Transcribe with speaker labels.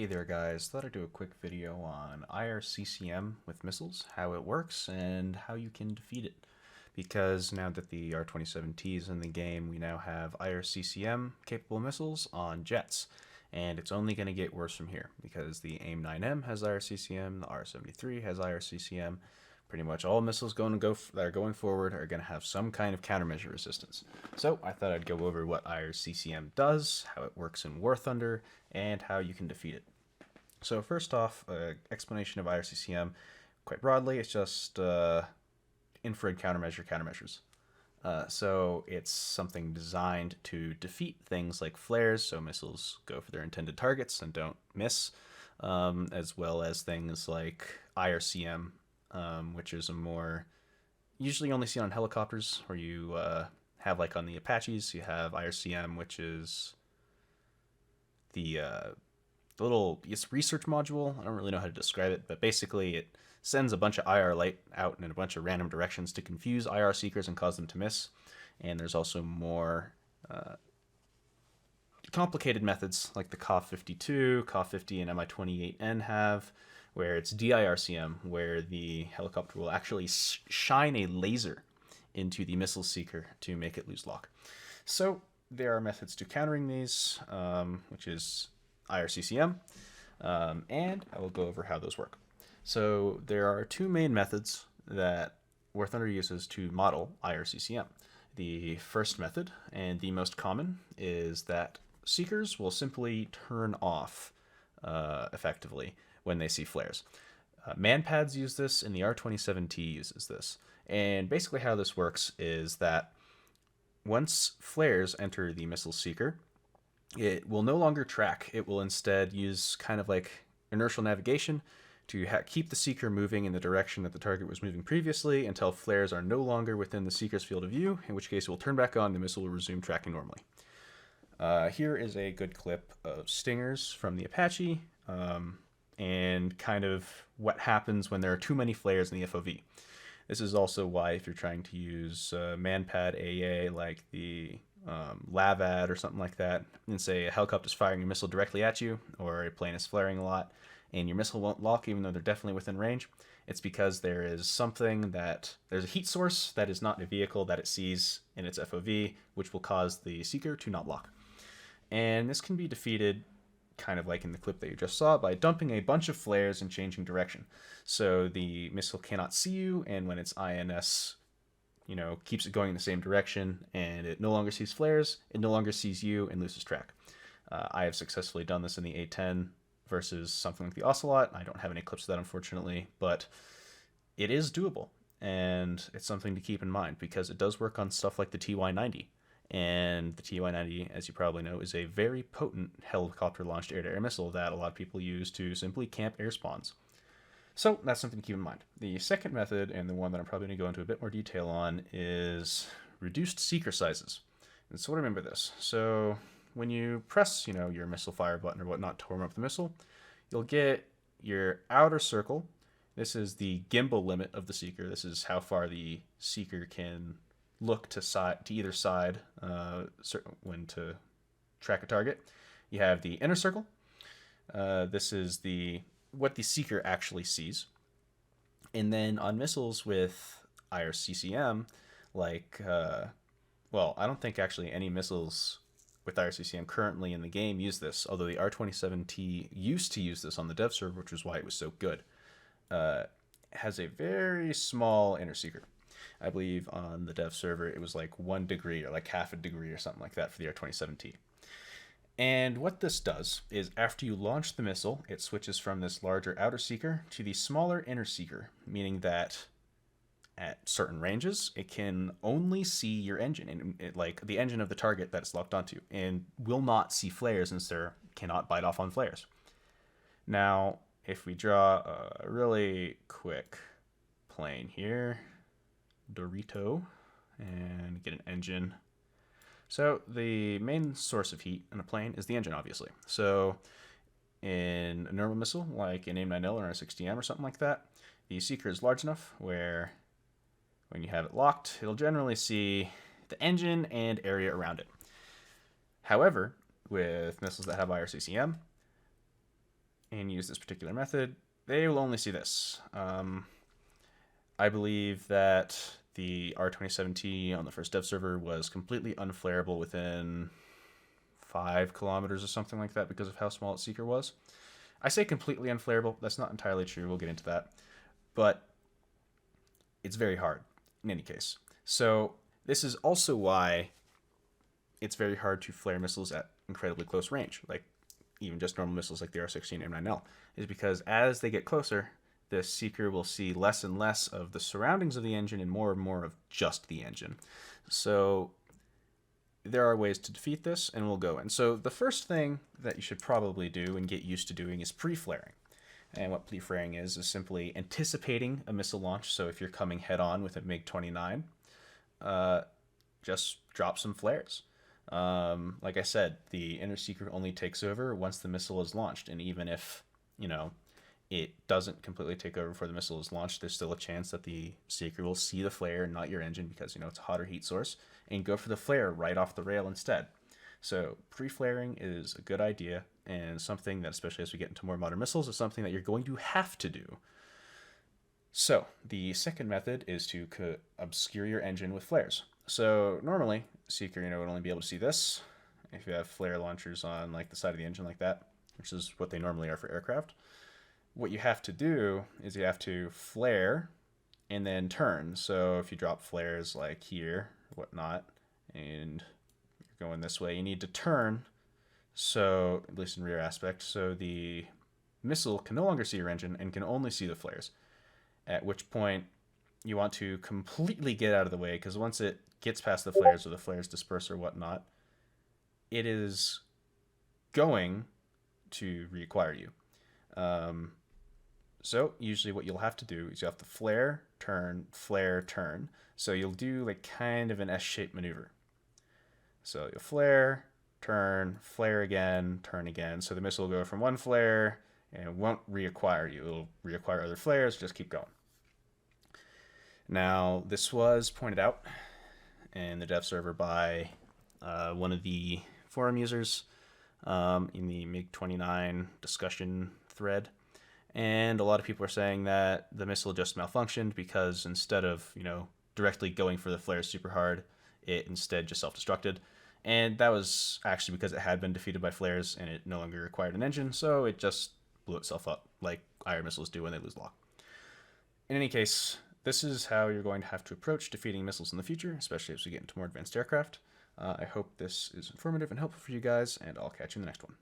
Speaker 1: Hey there guys, thought I'd do a quick video on IRCCM with missiles, how it works, and how you can defeat it. Because now that the R-27T is in the game, we now have IRCCM capable missiles on jets. And it's only going to get worse from here, because the AIM-9M has IRCCM, the R-73 has IRCCM. Pretty much all missiles that are going forward are going to have some kind of countermeasure resistance. So I thought I'd go over what IRCCM does, how it works in War Thunder, and how you can defeat it. So first off, explanation of IRCCM, quite broadly, it's just infrared countermeasures. So it's something designed to defeat things like flares, so missiles go for their intended targets and don't miss, as well as things like IRCM, which is a more usually only seen on helicopters, where you have, like on the Apaches, you have IRCM, which is the little research module. I don't really know how to describe it, but basically it sends a bunch of IR light out in a bunch of random directions to confuse IR seekers and cause them to miss. And there's also more complicated methods like the KOF-52, KOF-50, and Mi-28N have, where it's DIRCM, where the helicopter will actually shine a laser into the missile seeker to make it lose lock. So there are methods to countering these, which is IRCCM, and I will go over how those work. So there are two main methods that War Thunder uses to model IRCCM. The first method, and the most common, is that seekers will simply turn off effectively when they see flares. Manpads use this, and the R-27T uses this. And basically how this works is that once flares enter the missile seeker, it will no longer track. It will instead use kind of like inertial navigation to keep the seeker moving in the direction that the target was moving previously until flares are no longer within the seeker's field of view, in which case it will turn back on, the missile will resume tracking normally. Here is a good clip of stingers from the Apache, and kind of what happens when there are too many flares in the FOV. This is also why, if you're trying to use manpad AA like the LAVAD or something like that, and say a helicopter's firing a missile directly at you, or a plane is flaring a lot, and your missile won't lock even though they're definitely within range, it's because there is something there's a heat source that is not a vehicle that it sees in its FOV, which will cause the seeker to not lock. And this can be defeated, kind of like in the clip that you just saw, by dumping a bunch of flares and changing direction. So the missile cannot see you, and when its INS keeps it going in the same direction, and it no longer sees flares, it no longer sees you and loses track. I have successfully done this in the A-10 versus something like the Ocelot. I don't have any clips of that, unfortunately, but it is doable, and it's something to keep in mind because it does work on stuff like the TY-90. And the TY-90, as you probably know, is a very potent helicopter-launched air-to-air missile that a lot of people use to simply camp air spawns. So that's something to keep in mind. The second method, and the one that I'm probably going to go into a bit more detail on, is reduced seeker sizes. And so remember this. So when you press, your missile fire button or whatnot to warm up the missile, you'll get your outer circle. This is the gimbal limit of the seeker. This is how far the seeker can look to either side when to track a target. You have the inner circle. This is what the seeker actually sees. And then on missiles with IRCCM, I don't think actually any missiles with IRCCM currently in the game use this, although the R-27T used to use this on the dev server, which is why it was so good. Has a very small inner seeker. I believe on the dev server it was like 1 degree or like half a degree or something like that for the R-27T. And what this does is after you launch the missile, it switches from this larger outer seeker to the smaller inner seeker, meaning that at certain ranges, it can only see your engine, like the engine of the target that it's locked onto, and will not see flares since there cannot bite off on flares. Now, if we draw a really quick plane here, Dorito, and get an engine. So the main source of heat in a plane is the engine, obviously. So in a normal missile, like an AIM-9L or a 60M or something like that, the seeker is large enough where when you have it locked, it'll generally see the engine and area around it. However, with missiles that have IRCCM, and use this particular method, they will only see this. I believe that the R27T on the first dev server was completely unflareable within 5 kilometers or something like that because of how small its seeker was. I say completely unflareable. That's not entirely true. We'll get into that. But it's very hard in any case. So this is also why it's very hard to flare missiles at incredibly close range, like even just normal missiles like the R16 M9L, is because as they get closer, the seeker will see less and less of the surroundings of the engine and more of just the engine. So there are ways to defeat this, and we'll go in. So the first thing that you should probably do and get used to doing is pre-flaring. And what pre-flaring is simply anticipating a missile launch. So if you're coming head-on with a MiG-29, just drop some flares. Like I said, the inner seeker only takes over once the missile is launched, and even if, it doesn't completely take over before the missile is launched, there's still a chance that the seeker will see the flare and not your engine because, it's a hotter heat source, and go for the flare right off the rail instead. So pre-flaring is a good idea, and something that, especially as we get into more modern missiles, is something that you're going to have to do. So the second method is to obscure your engine with flares. So normally, seeker, would only be able to see this if you have flare launchers on like the side of the engine like that, which is what they normally are for aircraft. What you have to do is you have to flare and then turn. So if you drop flares like here, whatnot, and you're going this way, you need to turn, so at least in rear aspect, so the missile can no longer see your engine and can only see the flares, at which point you want to completely get out of the way, because once it gets past the flares or the flares disperse or whatnot, it is going to reacquire you. So usually what you'll have to do is you have to flare, turn, flare, turn. So you'll do like kind of an S-shaped maneuver. So you'll flare, turn, flare again, turn again. So the missile will go from one flare and it won't reacquire you. It'll reacquire other flares, just keep going. Now, this was pointed out in the dev server by one of the forum users in the MiG-29 discussion thread. And a lot of people are saying that the missile just malfunctioned because instead of, directly going for the flares super hard, it instead just self-destructed. And that was actually because it had been defeated by flares and it no longer required an engine, so it just blew itself up like IR missiles do when they lose lock. In any case, this is how you're going to have to approach defeating missiles in the future, especially as we get into more advanced aircraft. I hope this is informative and helpful for you guys, and I'll catch you in the next one.